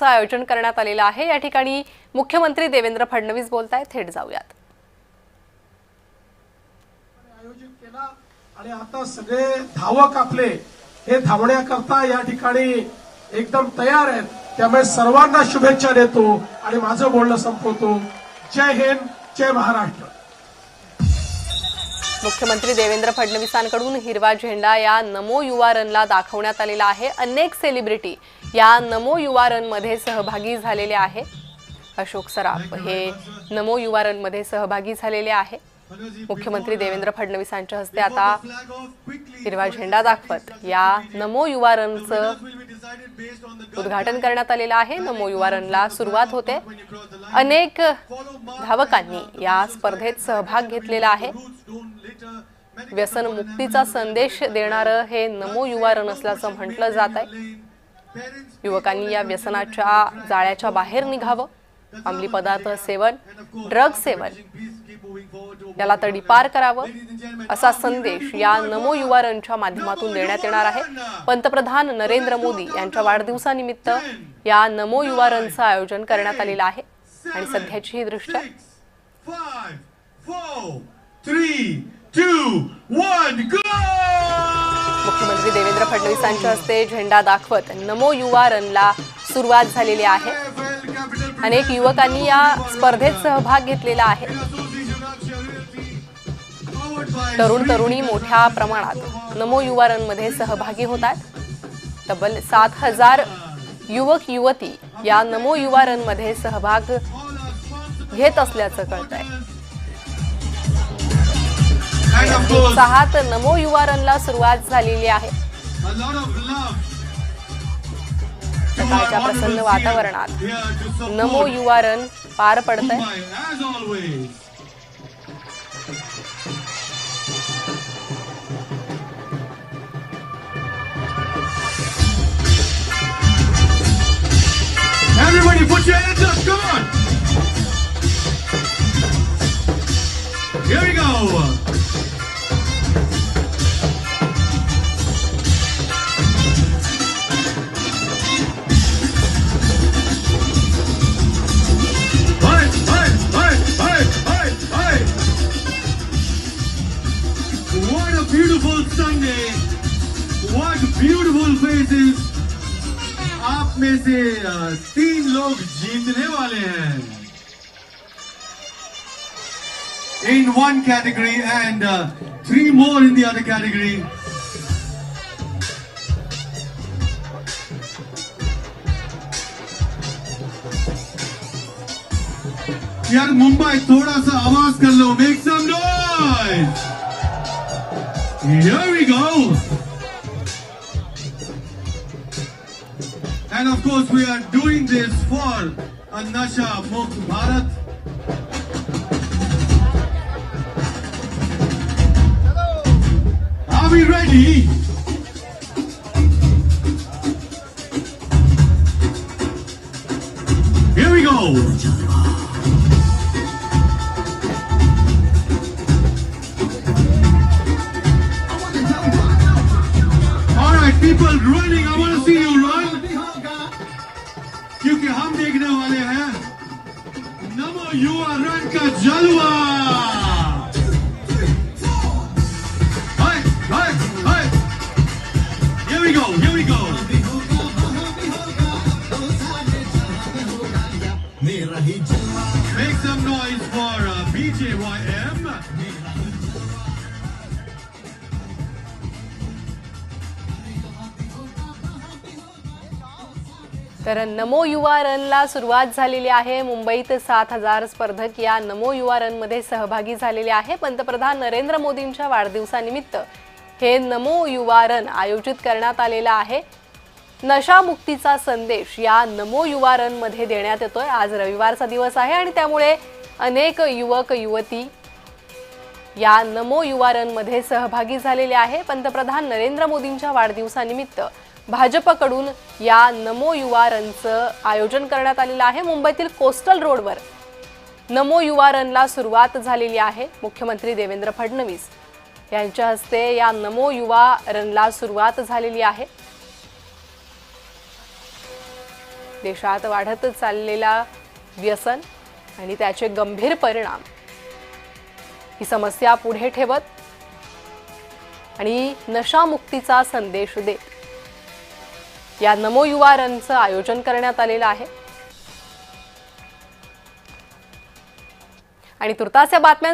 आयोजन करण्यात आलेलं आहे। या ठिकाणी मुख्यमंत्री देवेंद्र फडणवीस बोलतायत, थेट जाऊयात। आयोजित केला आणि आता सगळे धावक आपले हे धावण्याकरता या ठिकाणी एकदम तयार आहेत। त्यामुळे सर्वांना शुभेच्छा देतो आणि माझं बोलणं संपवतो। जय हिंद, जय महाराष्ट्र। मुख्यमंत्री देवेंद्र फडणवीसांकडून हिरवा झेंडा या नमो युवा रनला दाखवण्यात आलेला आहे। अनेक सेलिब्रिटी या नमो युवा रन मध्ये सहभागी झालेले आहे। अशोक सराफ हे नमो युवा रन मध्ये सहभागी झालेले आहे। मुख्यमंत्री देवेंद्र फडणवीसांच्या हस्ते आता हिरवा झेंडा दाखवत या नमो युवा रनचं उद्घाटन करण्यात आलेलं आहे। नमो युवा रनला सुरुवात होते। अनेक धावकांनी या स्पर्धेत सहभाग घेतलेला आहे। व्यसन मुक्तीचा संदेश देणारं हे नमो युवा रन असल्याचं म्हटलं जात आहे। युवकांनी या व्यसनाच्या जाळ्याच्या बाहेर निघावं, अंमली पदार्थ सेवन, ड्रग सेवन याला तडीपार करावं असा संदेश या नमो युवा रनच्या माध्यमातून देण्यात येणार आहे। पंतप्रधान नरेंद्र मोदी यांच्या वाढदिवसानिमित्त या नमो युवा रनचं आयोजन करण्यात आलेलं आहे आणि सध्याची ही दृश्य 5 4 3 2 1 गो। मुख्यमंत्री देवेंद्र फडणवीसांच्या हस्ते झेंडा दाखवत नमो युवा रनला सुरुवात झालेली आहे। अनेक युवकांनी या स्पर्धेत सहभाग घेतलेला आहे। तरुण तरुणी मोठ्या प्रमाणात नमो युवा रन मध्ये सहभागी होतात। तब्बल 7000 युवक युवती या नमो युवा रन मध्ये सहभाग घेत असल्याचं कळतंय। उत्साहात नमो युवा रनला सुरुवात झालेली आहे। सकाळच्या प्रसन्न वातावरणात नमो युवा रन पार पडतंय। Everybody put your hands up, come on. Here we go. What a beautiful Sunday. What beautiful faces. आप में से 3 लोग जीतने वाले हैं in one category and 3 more in the other category. यार मुंबई थोड़ा सा आवाज कर low, make some noise. Here we go. And of course we are doing this for a Nasha Mukt Bharat. Are we ready? Here we go. All right, people running. I want to see you run. क्योंकि हम देखने वाले हैं नमो युवा run का जलवा। हाय हाय हाय, here we go, here we go. Make some noise for BJYM. तर नमो युवा रनला सुरुवात झालेली आहे। मुंबईत 7000 स्पर्धक या नमो युवा रन मध्ये सहभागी झालेले आहे। पंतप्रधान नरेंद्र मोदींच्या वाढदिवसानिमित्त हे नमो युवा रन आयोजित करण्यात आलेला आहे। नशामुक्तीचा संदेश या नमो युवा रन मध्ये देण्यात येतोय। आज रविवारचा दिवस आहे आणि त्यामुळे अनेक युवक युवती या नमो युवा रन मध्ये सहभागी झालेले आहे। पंतप्रधान नरेंद्र मोदींच्या वाढदिवसानिमित्त भाजपकडून या नमो युवा रनचं आयोजन करण्यात आलेलं आहे। मुंबईतील कोस्टल रोडवर नमो युवा रनला सुरुवात झालेली आहे। मुख्यमंत्री देवेंद्र फडणवीस यांच्या हस्ते या नमो युवा रनला सुरुवात झालेली आहे। देशात वाढत चाललेला व्यसन आणि त्याचे गंभीर परिणाम ही समस्या पुढे ठेवत आणि नशामुक्तीचा संदेश देत या नमो युवा रनचं आयोजन करण्यात आलेलं आहे। आणि तुर्तास या बातम्या